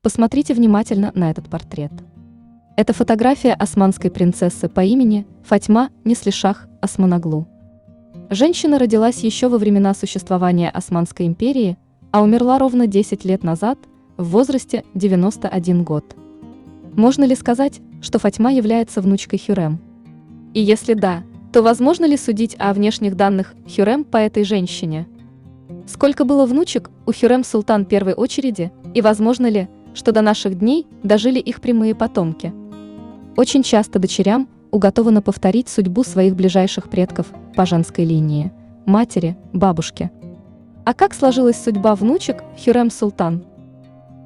Посмотрите внимательно на этот портрет. Это фотография османской принцессы по имени Фатьма Неслишах Османоглу. Женщина родилась еще во времена существования Османской империи, а умерла ровно 10 лет назад, в возрасте 91 год. Можно ли сказать, что Фатьма является внучкой Хюррем? И если да, то возможно ли судить о внешних данных Хюррем по этой женщине? Сколько было внучек у Хюррем Султан первой очереди, и возможно ли, что до наших дней дожили их прямые потомки? Очень часто дочерям уготовано повторить судьбу своих ближайших предков по женской линии – матери, бабушки. А как сложилась судьба внучек Хюррем Султан?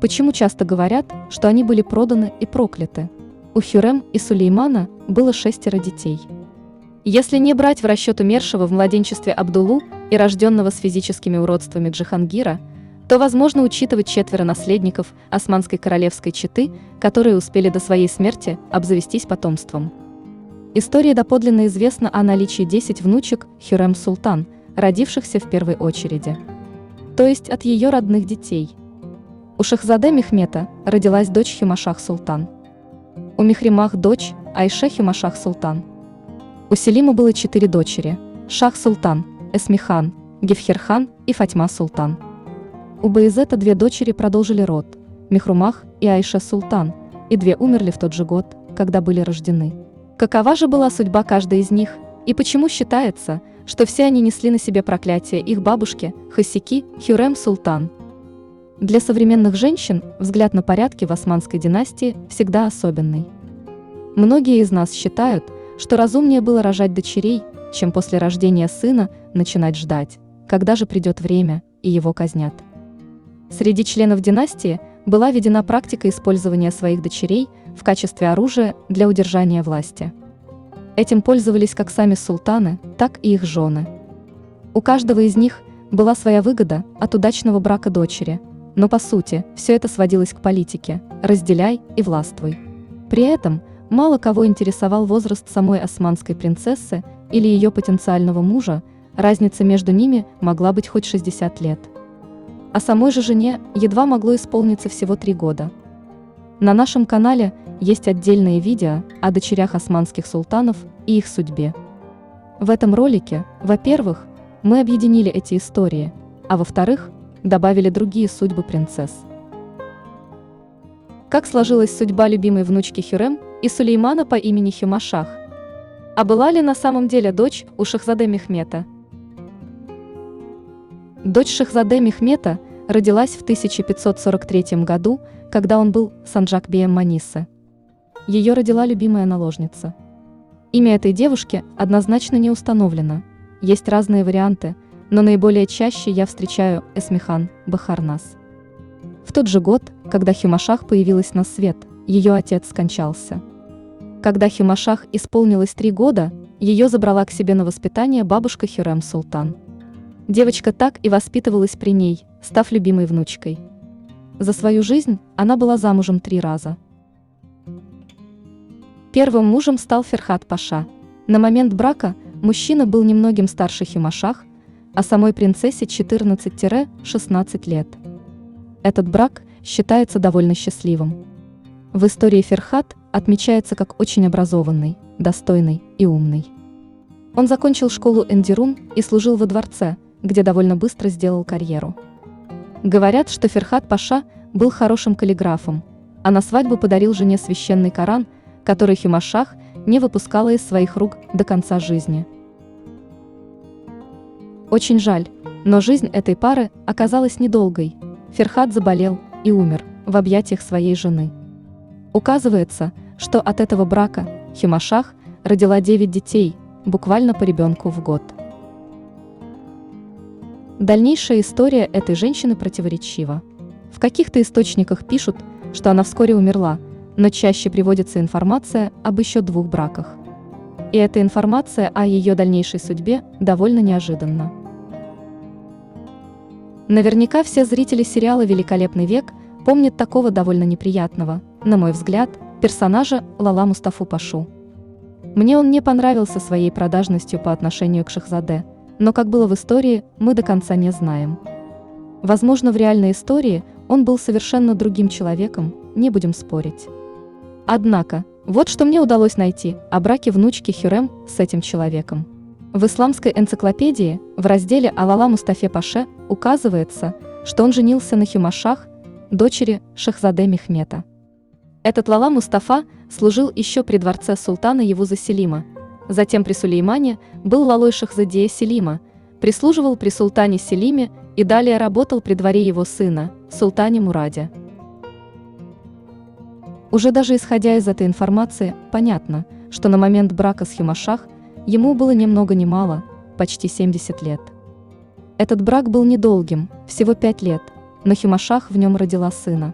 Почему часто говорят, что они были проданы и прокляты? У Хюррем и Сулеймана было 6 детей. Если не брать в расчет умершего в младенчестве Абдуллу и рожденного с физическими уродствами Джихангира, то возможно учитывать 4 наследников османской королевской четы, которые успели до своей смерти обзавестись потомством. История доподлинно известна о наличии 10 внучек Хюррем Султан, родившихся в первой очереди, то есть от ее родных детей. У Шахзаде Мехмета родилась дочь Хюмашах Султан. У Мехримах дочь Айше Хюмашах Султан. У Селима было 4 дочери – Шах Султан, Эсмихан, Гефхерхан и Фатьма Султан. У Баязета 2 дочери продолжили род – Мехрумах и Айше Султан, и 2 умерли в тот же год, когда были рождены. Какова же была судьба каждой из них, и почему считается, что все они несли на себе проклятие их бабушки Хасики Хюррем Султан? Для современных женщин взгляд на порядки в османской династии всегда особенный. Многие из нас считают, что разумнее было рожать дочерей, чем после рождения сына начинать ждать, когда же придет время, и его казнят. Среди членов династии была введена практика использования своих дочерей в качестве оружия для удержания власти. Этим пользовались как сами султаны, так и их жены. У каждого из них была своя выгода от удачного брака дочери, но по сути все это сводилось к политике «разделяй и властвуй». При этом мало кого интересовал возраст самой османской принцессы или ее потенциального мужа, разница между ними могла быть хоть 60 лет. А самой же жене едва могло исполниться всего 3 года. На нашем канале есть отдельные видео о дочерях османских султанов и их судьбе. В этом ролике, во-первых, мы объединили эти истории, а во-вторых, добавили другие судьбы принцесс. Как сложилась судьба любимой внучки Хюррем и Сулеймана по имени Хюмашах? А была ли на самом деле дочь у Шахзаде Мехмета? Дочь Шахзаде Мехмета родилась в 1543 году, когда он был Санджак-беем Манисы. Ее родила любимая наложница. Имя этой девушки однозначно не установлено, есть разные варианты, но наиболее чаще я встречаю Эсмихан Бахарнас. В тот же год, когда Хюмашах появилась на свет, ее отец скончался. Когда Хюмашах исполнилось 3 года, ее забрала к себе на воспитание бабушка Хюррем Султан. Девочка так и воспитывалась при ней, став любимой внучкой. За свою жизнь она была замужем 3 раза. Первым мужем стал Ферхат Паша. На момент брака мужчина был немногим старше Хюмашах, а самой принцессе 14-16 лет. Этот брак считается довольно счастливым. В истории Ферхат отмечается как очень образованный, достойный и умный. Он закончил школу Эндирун и служил во дворце, где довольно быстро сделал карьеру. Говорят, что Ферхат Паша был хорошим каллиграфом, а на свадьбу подарил жене священный Коран, который Хюмашах не выпускала из своих рук до конца жизни. Очень жаль, но жизнь этой пары оказалась недолгой. Ферхат заболел и умер в объятиях своей жены. Указывается, что от этого брака Хюмашах родила 9 детей, буквально по ребенку в год. Дальнейшая история этой женщины противоречива. В каких-то источниках пишут, что она вскоре умерла, но чаще приводится информация об еще 2 браках. И эта информация о ее дальнейшей судьбе довольно неожиданна. Наверняка все зрители сериала «Великолепный век» помнят такого довольно неприятного, на мой взгляд, персонажа Лала Мустафу Пашу. Мне он не понравился своей продажностью по отношению к Шахзаде, но как было в истории, мы до конца не знаем. Возможно, в реальной истории он был совершенно другим человеком, не будем спорить. Однако, вот что мне удалось найти о браке внучки Хюррем с этим человеком. В исламской энциклопедии в разделе о Лала Мустафе Паше указывается, что он женился на Хюмашах, дочери Шахзаде Мехмета. Этот Лала Мустафа служил еще при дворце султана Явуза Селима, затем при Сулеймане был Лалой Шахзадея Селима, прислуживал при султане Селиме и далее работал при дворе его сына, султане Мураде. Уже даже исходя из этой информации, понятно, что на момент брака с Хюмашах ему было ни много ни мало, почти 70 лет. Этот брак был недолгим, всего 5 лет, но Хюмашах в нем родила сына.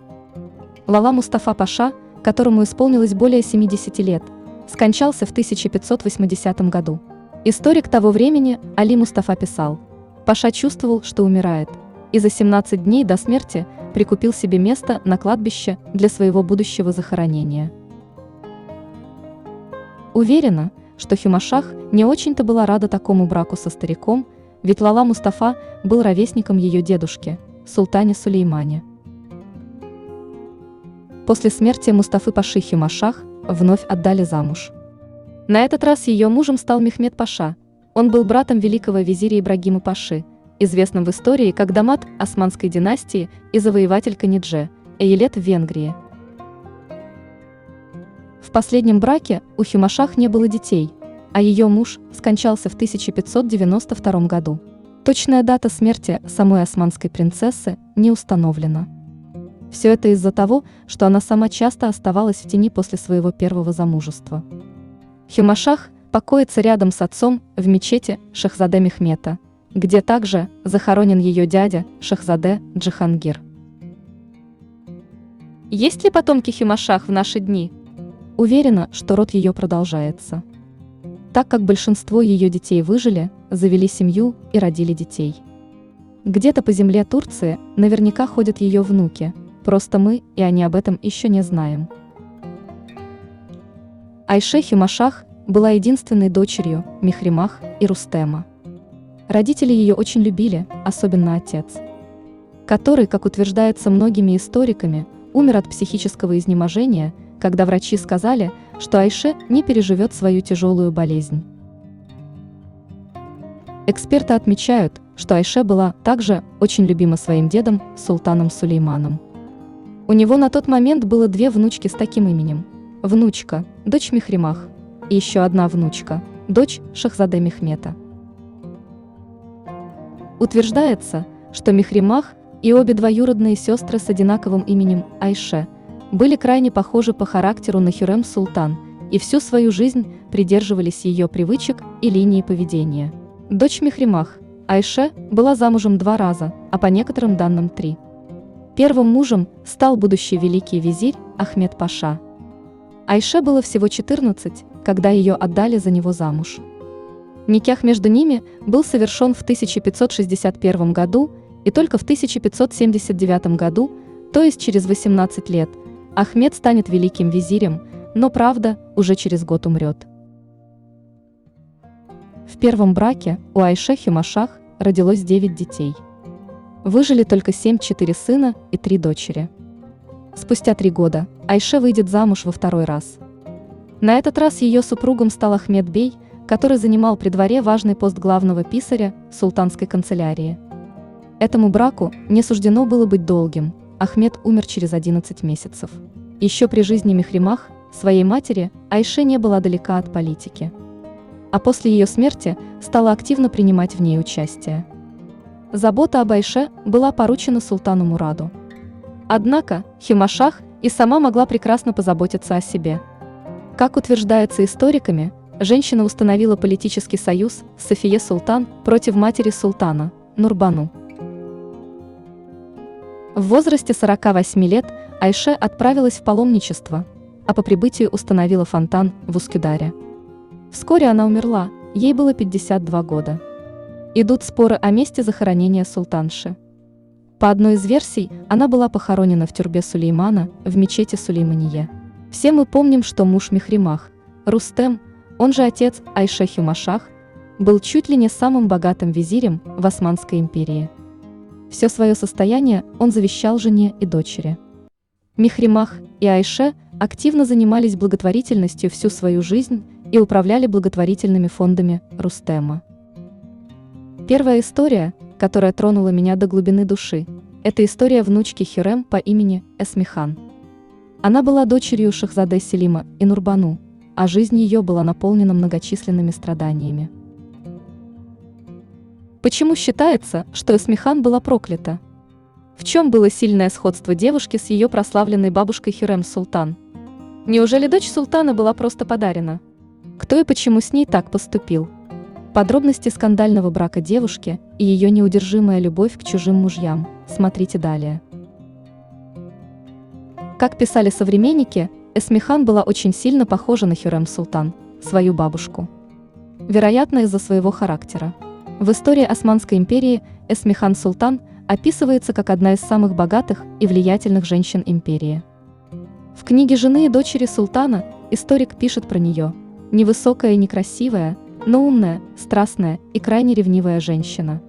Лала Мустафа Паша, которому исполнилось более 70 лет, скончался в 1580 году. Историк того времени Али Мустафа писал: Паша чувствовал, что умирает, и за 17 дней до смерти прикупил себе место на кладбище для своего будущего захоронения. Уверена, что Хюмашах не очень-то была рада такому браку со стариком, ведь Лала Мустафа был ровесником ее дедушки, султане Сулеймане. После смерти Мустафы Паши Хюмашах вновь отдали замуж. На этот раз ее мужем стал Мехмед Паша. Он был братом великого визиря Ибрагима Паши, известным в истории как дамат Османской династии и завоеватель Канидже, Эйлет в Венгрии. В последнем браке у Хюмашах не было детей, а ее муж скончался в 1592 году. Точная дата смерти самой османской принцессы не установлена. Все это из-за того, что она сама часто оставалась в тени после своего первого замужества. Хюмашах покоится рядом с отцом в мечети Шахзаде Мехмета, где также захоронен ее дядя Шахзаде Джихангир. Есть ли потомки Хюмашах в наши дни? Уверена, что род ее продолжается, так как большинство ее детей выжили, завели семью и родили детей. Где-то по земле Турции наверняка ходят ее внуки, просто мы и они об этом еще не знаем. Айше Хюмашах была единственной дочерью Мехримах и Рустема. Родители ее очень любили, особенно отец, который, как утверждается многими историками, умер от психического изнеможения, когда врачи сказали, что Айше не переживет свою тяжелую болезнь. Эксперты отмечают, что Айше была также очень любима своим дедом, султаном Сулейманом. У него на тот момент было 2 внучки с таким именем. Внучка – дочь Мехримах, и еще одна внучка – дочь Шахзаде Мехмета. Утверждается, что Мехримах и обе двоюродные сестры с одинаковым именем Айше были крайне похожи по характеру на Хюррем Султан и всю свою жизнь придерживались ее привычек и линии поведения. Дочь Мехримах, Айше, была замужем 2 раза, а по некоторым данным 3. Первым мужем стал будущий великий визирь Ахмед Паша. Айше было всего 14, когда ее отдали за него замуж. Никях между ними был совершен в 1561 году, и только в 1579 году, то есть через 18 лет, Ахмед станет великим визирем, но, правда, уже через год умрет. В первом браке у Айше Хюмашах родилось 9 детей. Выжили только 4 сына и 3 дочери. Спустя 3 года Айше выйдет замуж во 2-й раз. На этот раз ее супругом стал Ахмед Бей, который занимал при дворе важный пост главного писаря султанской канцелярии. Этому браку не суждено было быть долгим, Ахмед умер через 11 месяцев. Еще при жизни Мехримах, своей матери, Айше не была далека от политики. А после ее смерти стала активно принимать в ней участие. Забота об Айше была поручена султану Мураду. Однако Хюмашах и сама могла прекрасно позаботиться о себе. Как утверждается историками, женщина установила политический союз с Софие Султан против матери султана, Нурбану. В возрасте 48 лет Айше отправилась в паломничество, а по прибытию установила фонтан в Ускюдаре. Вскоре она умерла, ей было 52 года. Идут споры о месте захоронения султанши. По одной из версий, она была похоронена в тюрбе Сулеймана в мечети Сулеймание. Все мы помним, что муж Мехримах, Рустем, он же отец Айше Хюмашах, был чуть ли не самым богатым визирем в Османской империи. Все свое состояние он завещал жене и дочери. Михримах и Айше активно занимались благотворительностью всю свою жизнь и управляли благотворительными фондами Рустема. Первая история, которая тронула меня до глубины души, это история внучки Хюррем по имени Эсмихан. Она была дочерью Шахзаде Селима и Нурбану, а жизнь ее была наполнена многочисленными страданиями. Почему считается, что Эсмихан была проклята? В чем было сильное сходство девушки с ее прославленной бабушкой Хюррем Султан? Неужели дочь султана была просто подарена? Кто и почему с ней так поступил? Подробности скандального брака девушки и ее неудержимая любовь к чужим мужьям смотрите далее. Как писали современники, Эсмихан была очень сильно похожа на Хюррем Султан, свою бабушку. Вероятно, из-за своего характера. В истории Османской империи Эсмихан Султан описывается как одна из самых богатых и влиятельных женщин империи. В книге «Жены и дочери султана» историк пишет про нее: невысокая и некрасивая, но умная, страстная и крайне ревнивая женщина.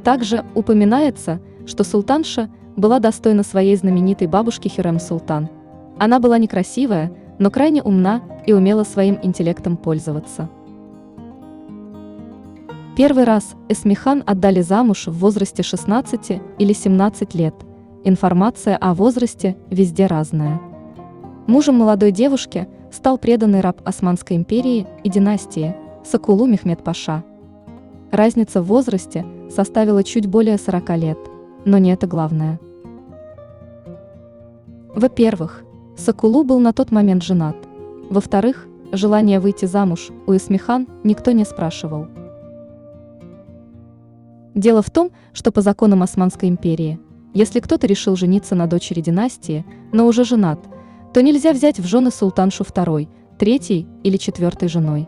Также упоминается, что султанша была достойна своей знаменитой бабушки Хюррем Султан. Она была некрасивая, но крайне умна и умела своим интеллектом пользоваться. Первый раз Эсмихан отдали замуж в возрасте 16 или 17 лет. Информация о возрасте везде разная. Мужем молодой девушки стал преданный раб Османской империи и династии Сокулу Мехмед Паша. Разница в возрасте составила чуть более 40 лет, но не это главное. Во-первых, Сокулу был на тот момент женат. Во-вторых, желание выйти замуж у Эсмихан никто не спрашивал. Дело в том, что по законам Османской империи, если кто-то решил жениться на дочери династии, но уже женат, то нельзя взять в жены султаншу второй, третьей или четвертой женой.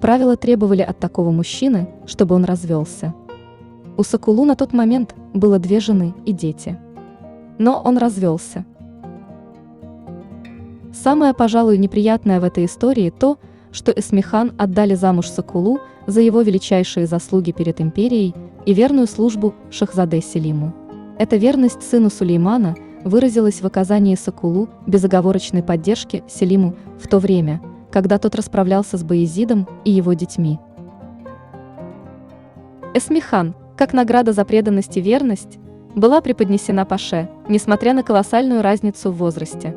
Правила требовали от такого мужчины, чтобы он развелся. У Сокулу на тот момент было 2 жены и дети. Но он развелся. Самое, пожалуй, неприятное в этой истории то, что Эсмихан отдали замуж Сокулу за его величайшие заслуги перед империей и верную службу Шахзаде Селиму. Эта верность сыну Сулеймана выразилась в оказании Сокулу безоговорочной поддержки Селиму в то время, когда тот расправлялся с Баязидом и его детьми. Эсмихан, как награда за преданность и верность, была преподнесена Паше, несмотря на колоссальную разницу в возрасте.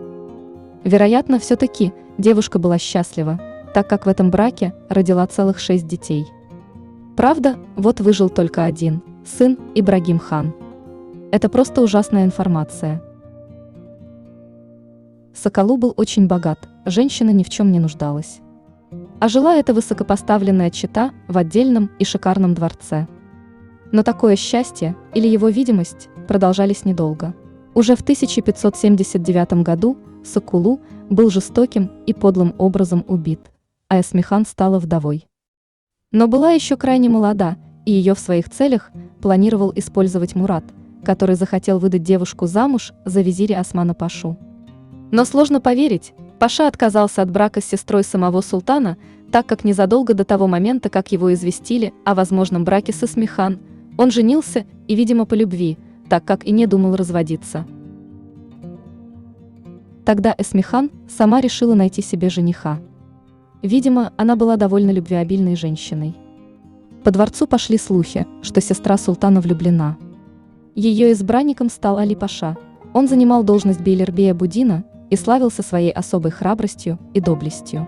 Вероятно, все-таки девушка была счастлива, так как в этом браке родила целых 6 детей. Правда, вот выжил только один – сын Ибрагим хан. Это просто ужасная информация. Соколу был очень богат, женщина ни в чем не нуждалась. А жила эта высокопоставленная чета в отдельном и шикарном дворце. Но такое счастье или его видимость продолжались недолго. Уже в 1579 году Сокулу был жестоким и подлым образом убит, а Эсмихан стала вдовой. Но была еще крайне молода, и ее в своих целях планировал использовать Мурат, который захотел выдать девушку замуж за визиря Османа Пашу. Но сложно поверить, Паша отказался от брака с сестрой самого султана, так как незадолго до того момента, как его известили о возможном браке с Эсмихан, он женился и, видимо, по любви, так как и не думал разводиться. Тогда Эсмихан сама решила найти себе жениха. Видимо, она была довольно любвеобильной женщиной. По дворцу пошли слухи, что сестра султана влюблена. Ее избранником стал Али Паша. Он занимал должность бейлербея Будина и славился своей особой храбростью и доблестью.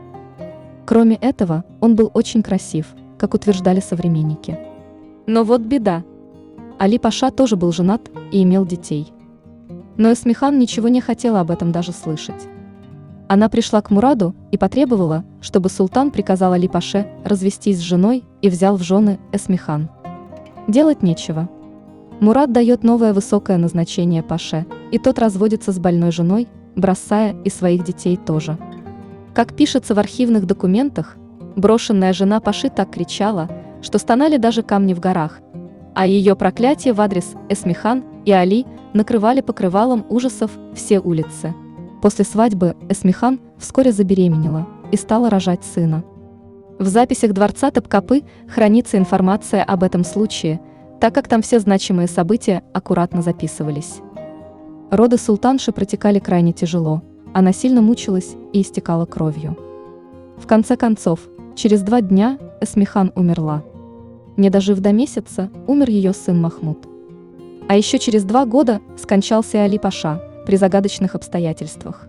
Кроме этого, он был очень красив, как утверждали современники. Но вот беда. Али Паша тоже был женат и имел детей. Но Эсмихан ничего не хотела об этом даже слышать. Она пришла к Мураду и потребовала, чтобы султан приказал Али Паше развестись с женой и взял в жены Эсмихан. Делать нечего. Мурад дает новое высокое назначение Паше, и тот разводится с больной женой, бросая и своих детей тоже. Как пишется в архивных документах, брошенная жена Паши так кричала, что стонали даже камни в горах, а ее проклятие в адрес Эсмихан и Али накрывали покрывалом ужасов все улицы. После свадьбы Эсмихан вскоре забеременела и стала рожать сына. В записях дворца Топкапы хранится информация об этом случае, так как там все значимые события аккуратно записывались. Роды султанши протекали крайне тяжело, она сильно мучилась и истекала кровью. В конце концов, через 2 дня Эсмихан умерла. Не дожив до месяца, умер ее сын Махмуд. А еще через 2 года скончался и Али Паша при загадочных обстоятельствах.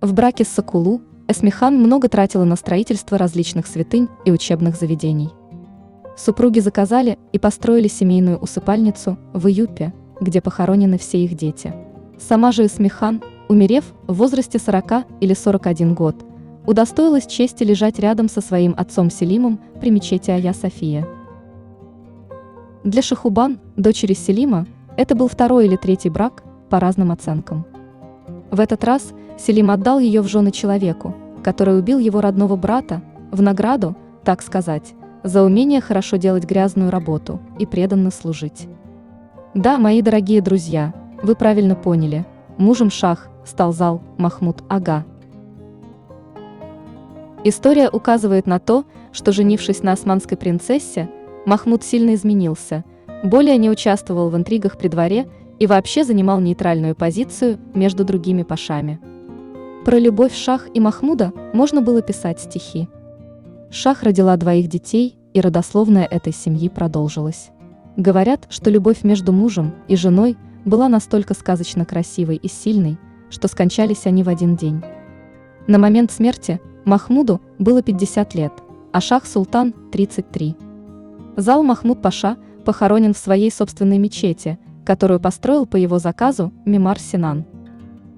В браке с Сокулу Эсмихан много тратила на строительство различных святынь и учебных заведений. Супруги заказали и построили семейную усыпальницу в Июпе, где похоронены все их дети. Сама же Эсмихан, умерев в возрасте 40 или 41 год, удостоилась чести лежать рядом со своим отцом Селимом при мечети Айя София. Для Шахубан, дочери Селима, это был 2-й или 3-й брак, по разным оценкам. В этот раз Селим отдал ее в жены человеку, который убил его родного брата, в награду, так сказать, за умение хорошо делать грязную работу и преданно служить. Да, мои дорогие друзья, вы правильно поняли, мужем Шах стал Зал Махмуд Ага. История указывает на то, что, женившись на османской принцессе, Махмуд сильно изменился, более не участвовал в интригах при дворе и вообще занимал нейтральную позицию между другими пашами. Про любовь Шах и Махмуда можно было писать стихи. Шах родила 2 детей, и родословная этой семьи продолжилась. Говорят, что любовь между мужем и женой была настолько сказочно красивой и сильной, что скончались они в один день. На момент смерти Махмуду было 50 лет, а Шах-Султан – 33. Зал Махмуд Паша похоронен в своей собственной мечети, которую построил по его заказу Мемар Синан.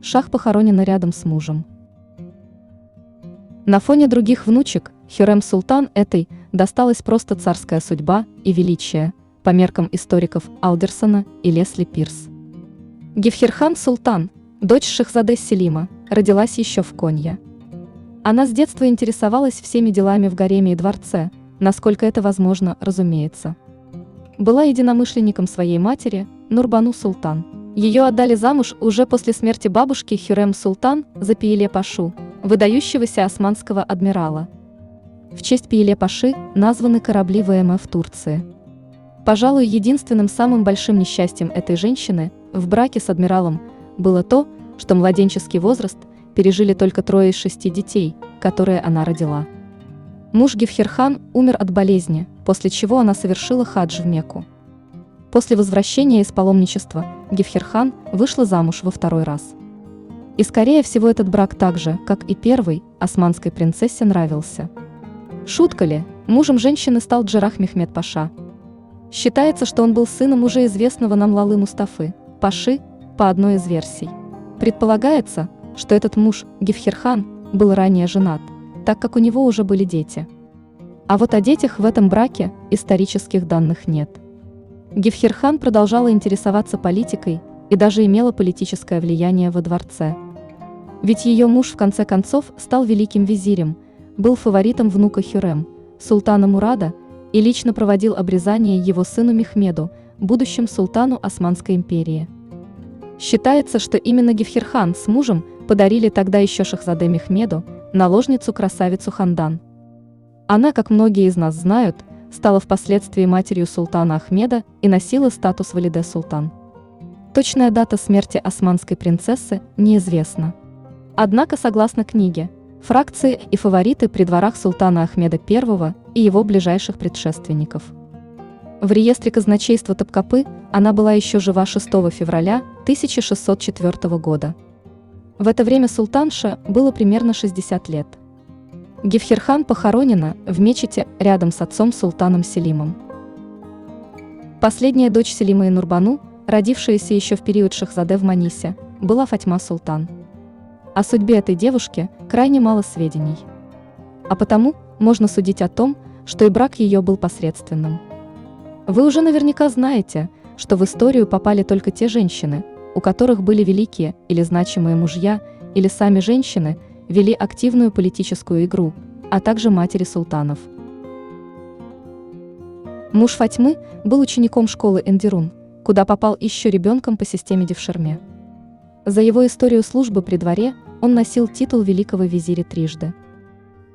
Шах похоронена рядом с мужем. На фоне других внучек Хюррем Султан этой досталась просто царская судьба и величие, по меркам историков Алдерсона и Лесли Пирс. Гифхирхан Султан, дочь Шахзаде Селима, родилась еще в Конья. Она с детства интересовалась всеми делами в гареме и дворце, насколько это возможно, разумеется. Была единомышленником своей матери, Нурбану Султан. Ее отдали замуж уже после смерти бабушки Хюррем Султан за Пиеле Пашу, выдающегося османского адмирала. В честь Пиеле Паши названы корабли ВМФ Турции. Пожалуй, единственным самым большим несчастьем этой женщины в браке с адмиралом было то, что младенческий возраст пережили только 3 из 6 детей, которые она родила. Муж Гифхирхан умер от болезни, после чего она совершила хадж в Мекку. После возвращения из паломничества Гифхирхан вышла замуж во 2-й раз. И скорее всего этот брак так же, как и первый, османской принцессе нравился. Шутка ли, мужем женщины стал Джарах Мехмед Паша. Считается, что он был сыном уже известного нам Лалы Мустафы, Паши, по одной из версий. Предполагается, что этот муж, Гифхирхан, был ранее женат, так как у него уже были дети. А вот о детях в этом браке исторических данных нет. Гифхирхан продолжала интересоваться политикой и даже имела политическое влияние во дворце. Ведь ее муж в конце концов стал великим визирем, был фаворитом внука Хюррем, султана Мурада, и лично проводил обрезание его сыну Мехмеду, будущему султану Османской империи. Считается, что именно Гифхирхан с мужем подарили тогда еще Шахзаде Мехмеду наложницу-красавицу Хандан. Она, как многие из нас знают, стала впоследствии матерью султана Ахмеда и носила статус валиде султан. Точная дата смерти османской принцессы неизвестна. Однако, согласно книге, фракции и фавориты при дворах султана Ахмеда I и его ближайших предшественников. В реестре казначейства Топкапы она была еще жива 6 февраля 1604 года. В это время султанше было примерно 60 лет. Гифхирхан похоронена в мечети рядом с отцом султаном Селимом. Последняя дочь Селима и Нурбану, родившаяся еще в период Шахзаде в Манисе, была Фатьма Султан. О судьбе этой девушки крайне мало сведений. А потому можно судить о том, что и брак ее был посредственным. Вы уже наверняка знаете, что в историю попали только те женщины, у которых были великие или значимые мужья, или сами женщины вели активную политическую игру, а также матери султанов. Муж Фатьмы был учеником школы Эндирун, куда попал еще ребенком по системе Девшерме. За его историю службы при дворе он носил титул великого визиря трижды.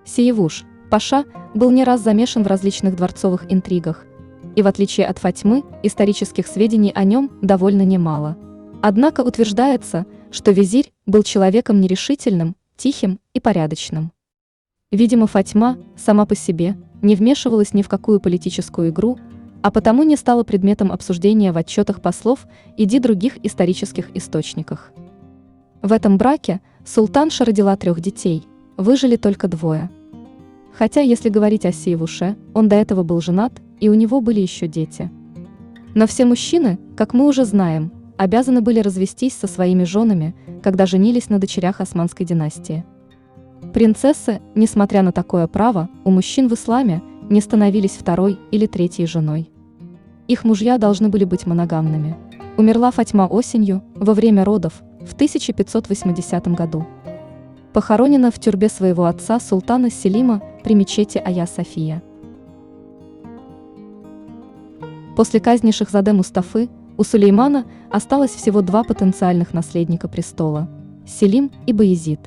Сиевуш, Паша, был не раз замешан в различных дворцовых интригах, и в отличие от Фатьмы, исторических сведений о нем довольно немало. Однако утверждается, что визирь был человеком нерешительным, тихим и порядочным. Видимо, Фатьма сама по себе не вмешивалась ни в какую политическую игру, а потому не стала предметом обсуждения в отчетах послов и других исторических источниках. В этом браке султанша родила 3 детей, выжили только 2. Хотя, если говорить о Сиевуше, он до этого был женат, и у него были еще дети. Но все мужчины, как мы уже знаем, обязаны были развестись со своими женами, когда женились на дочерях Османской династии. Принцессы, несмотря на такое право, у мужчин в исламе не становились 2-й или 3-й женой. Их мужья должны были быть моногамными. Умерла Фатьма осенью, во время родов, в 1580 году. Похоронена в тюрбе своего отца султана Селима при мечети Айя София. После казни Шахзаде Мустафы у Сулеймана осталось всего 2 потенциальных наследника престола – Селим и Баязид.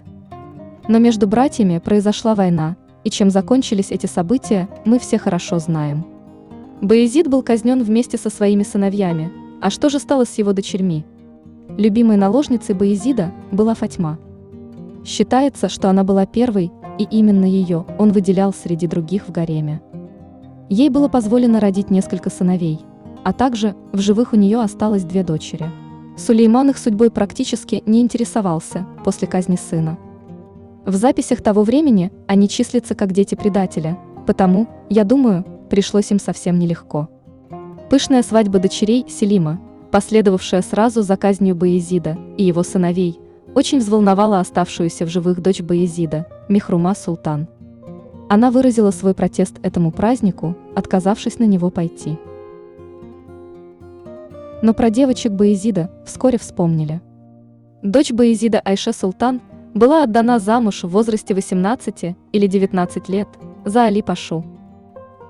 Но между братьями произошла война, и чем закончились эти события, мы все хорошо знаем. Баязид был казнен вместе со своими сыновьями, а что же стало с его дочерьми? Любимой наложницей Баязида была Фатьма. Считается, что она была первой, и именно ее он выделял среди других в гареме. Ей было позволено родить несколько сыновей, а также в живых у нее осталось 2 дочери. Сулейман их судьбой практически не интересовался после казни сына. В записях того времени они числятся как дети предателя, потому, я думаю, пришлось им совсем нелегко. Пышная свадьба дочерей Селима, последовавшая сразу за казнью Баязида и его сыновей, очень взволновала оставшуюся в живых дочь Баязида, Мехрума Султан. Она выразила свой протест этому празднику, отказавшись на него пойти. Но про девочек Баязида вскоре вспомнили. Дочь Баязида Айше Султан была отдана замуж в возрасте 18 или 19 лет за Али Пашу.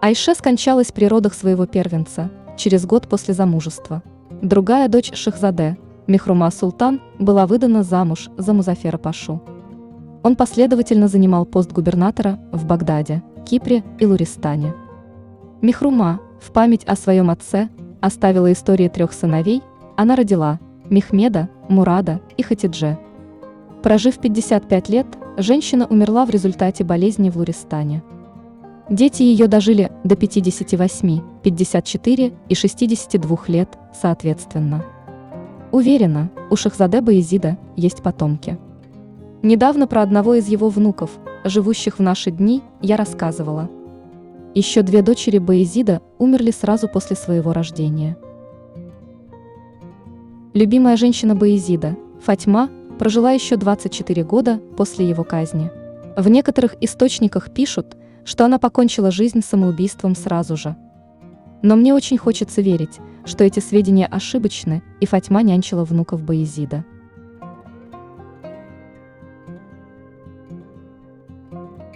Айше скончалась при родах своего первенца, через год после замужества. Другая дочь Шахзаде, Мехрума Султан, была выдана замуж за Музафера Пашу. Он последовательно занимал пост губернатора в Багдаде, Кипре и Луристане. Мехрума, в память о своем отце, оставила истории 3 сыновей, она родила Мехмеда, Мурада и Хатидже. Прожив 55 лет, женщина умерла в результате болезни в Луристане. Дети ее дожили до 58, 54 и 62 лет, соответственно. Уверена, у Шахзаде Баязида есть потомки. Недавно про одного из его внуков, живущих в наши дни, я рассказывала. Еще 2 дочери Баязида умерли сразу после своего рождения. Любимая женщина Баязида, Фатьма, прожила еще 24 года после его казни. В некоторых источниках пишут, что она покончила жизнь самоубийством сразу же. Но мне очень хочется верить, что эти сведения ошибочны, и Фатьма нянчила внуков Баязида.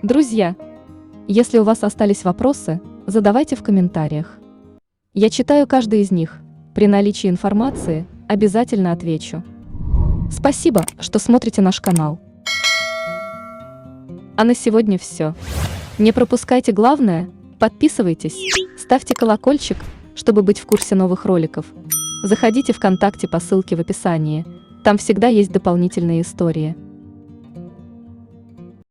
Друзья, если у вас остались вопросы, задавайте в комментариях. Я читаю каждый из них. При наличии информации обязательно отвечу. Спасибо, что смотрите наш канал. А на сегодня все. Не пропускайте главное, подписывайтесь, ставьте колокольчик, чтобы быть в курсе новых роликов. Заходите ВКонтакте по ссылке в описании, там всегда есть дополнительные истории.